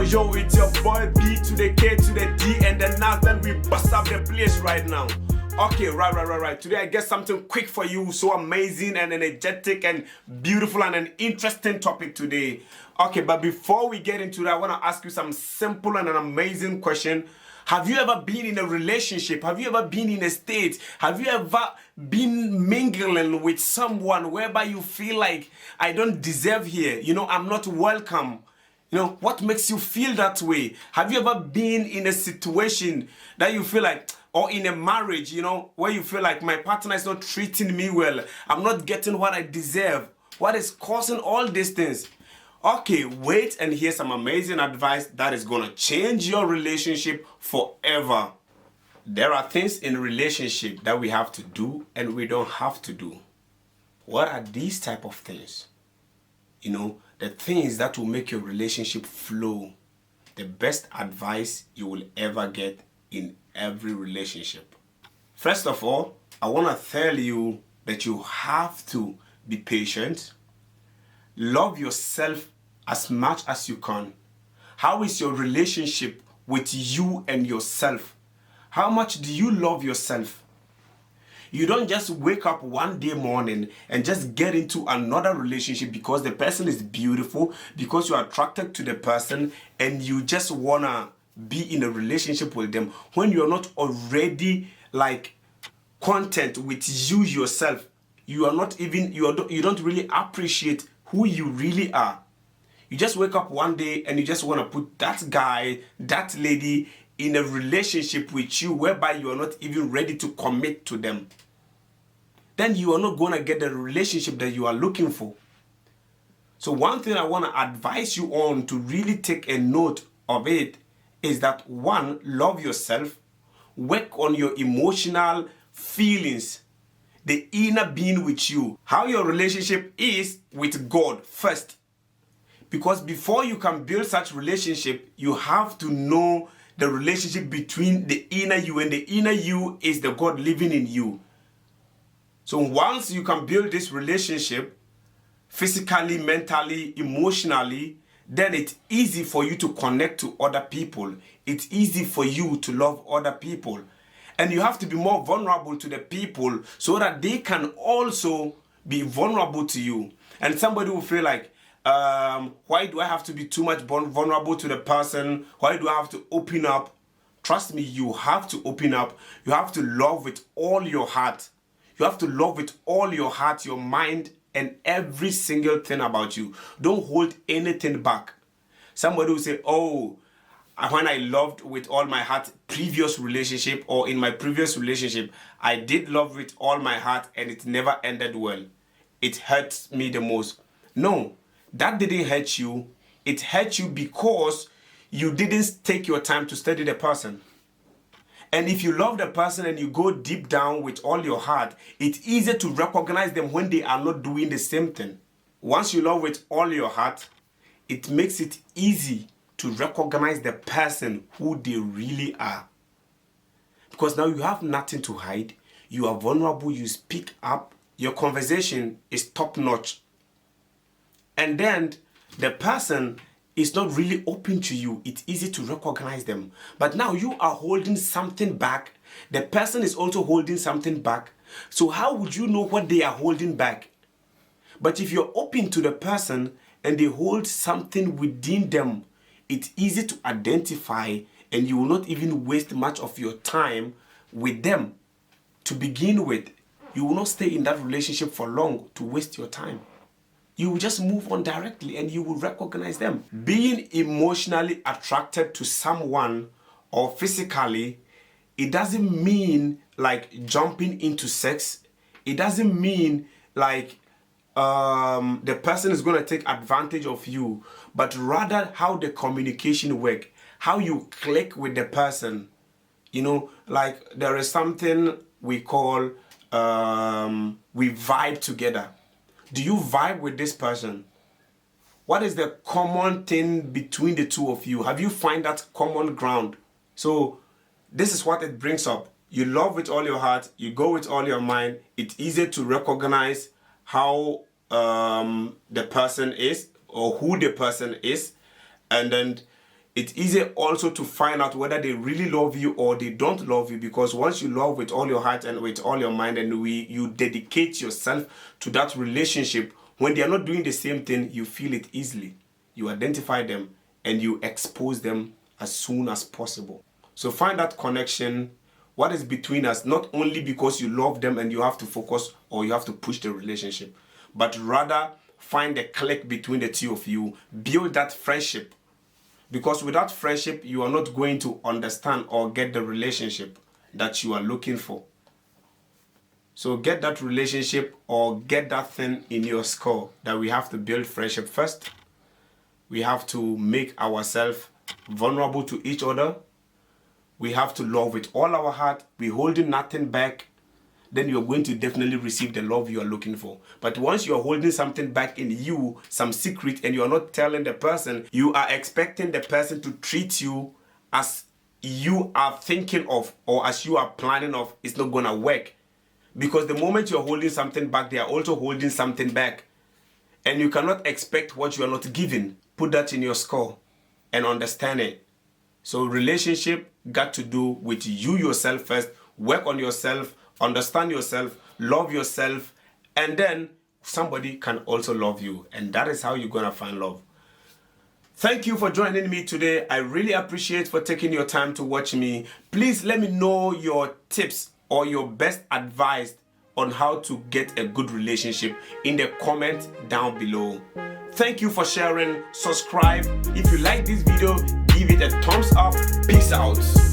Yo, it's your boy B to the K to the D, and then now then we bust up the place right now. Okay, right. Today I get something quick for you, so amazing and energetic and beautiful and an interesting topic today. Okay, but before we get into that, I want to ask you some simple and an amazing question. Have you ever been in a relationship? Have you ever been in a state? Have you ever been mingling with someone whereby you feel like, I don't deserve here, I'm not welcome? What makes you feel that way? Have you ever been in a situation that you feel like, or in a marriage, where you feel like my partner is not treating me well, I'm not getting what I deserve? What is causing all these things? Okay, wait and hear some amazing advice that is going to change your relationship forever. There are things in relationship that we have to do and we don't have to do. What are these type of things? The things that will make your relationship flow. The best advice you will ever get in every relationship. First of all, I want to tell you that you have to be patient. Love yourself as much as you can. How is your relationship with you and yourself? How much do you love yourself? You don't just wake up one day morning and just get into another relationship because the person is beautiful, because you're attracted to the person and you just wanna be in a relationship with them when you're not already content with you yourself. You don't really appreciate who you really are. You just wake up one day and you just want to put that guy, that lady in a relationship with you whereby you are not even ready to commit to them. Then you are not going to get the relationship that you are looking for. So one thing I want to advise you on to really take a note of it is that, one, love yourself, work on your emotional feelings, the inner being with you, how your relationship is with God first. Because before you can build such relationship, you have to know the relationship between the inner you, and the inner you is the God living in you. So once you can build this relationship physically, mentally, emotionally, then it's easy for you to connect to other people. It's easy for you to love other people. And you have to be more vulnerable to the people so that they can also be vulnerable to you. And somebody will feel like, why do I have to be too much vulnerable to the person? Why do I have to open up? Trust me, you have to open up. You have to love with all your heart. You have to love with all your heart, your mind, and every single thing about you. Don't hold anything back. Somebody will say, oh, when I loved with all my heart previous relationship, or in my previous relationship, I did love with all my heart and it never ended well. It hurts me the most. No, that didn't hurt you. It hurt you because you didn't take your time to study the person. And if you love the person and you go deep down with all your heart, it's easier to recognize them when they are not doing the same thing. Once you love with all your heart, it makes it easy to recognize the person who they really are. Because now you have nothing to hide. You are vulnerable, you speak up, your conversation is top notch. And then the person is not really open to you. It's easy to recognize them. But now you are holding something back. The person is also holding something back. So how would you know what they are holding back? But if you're open to the person and they hold something within them, it's easy to identify, and you will not even waste much of your time with them. To begin with, you will not stay in that relationship for long to waste your time. You will just move on directly and you will recognize them. Being emotionally attracted to someone or physically, it doesn't mean like jumping into sex. It doesn't mean like the person is going to take advantage of you, but rather how the communication work, how you click with the person. Like there is something we call we vibe together. Do you vibe with this person? What is the common thing between the two of you? Have you find that common ground? So this is what it brings up. You love with all your heart. You go with all your mind. It's easy to recognize how the person is or who the person is. And then It's easy also to find out whether they really love you or they don't love you, because once you love with all your heart and with all your mind and you dedicate yourself to that relationship, when they are not doing the same thing, you feel it easily. You identify them and you expose them as soon as possible. So find that connection, what is between us, not only because you love them and you have to focus or you have to push the relationship, but rather find a click between the two of you, build that friendship. Because without friendship, you are not going to understand or get the relationship that you are looking for. So get that relationship or get that thing in your skull that we have to build friendship first. We have to make ourselves vulnerable to each other. We have to love with all our heart. We're holding nothing back. Then you're going to definitely receive the love you are looking for. But once you're holding something back in you, some secret, and you're not telling the person, you are expecting the person to treat you as you are thinking of or as you are planning of, it's not gonna work. Because the moment you're holding something back, they are also holding something back. And you cannot expect what you are not given. Put that in your skull and understand it. So relationship got to do with you yourself first. Work on yourself. Understand yourself, love yourself, and then somebody can also love you. And that is how you're going to find love. Thank you for joining me today. I really appreciate for taking your time to watch me. Please let me know your tips or your best advice on how to get a good relationship in the comment down below. Thank you for sharing. Subscribe. If you like this video, give it a thumbs up. Peace out.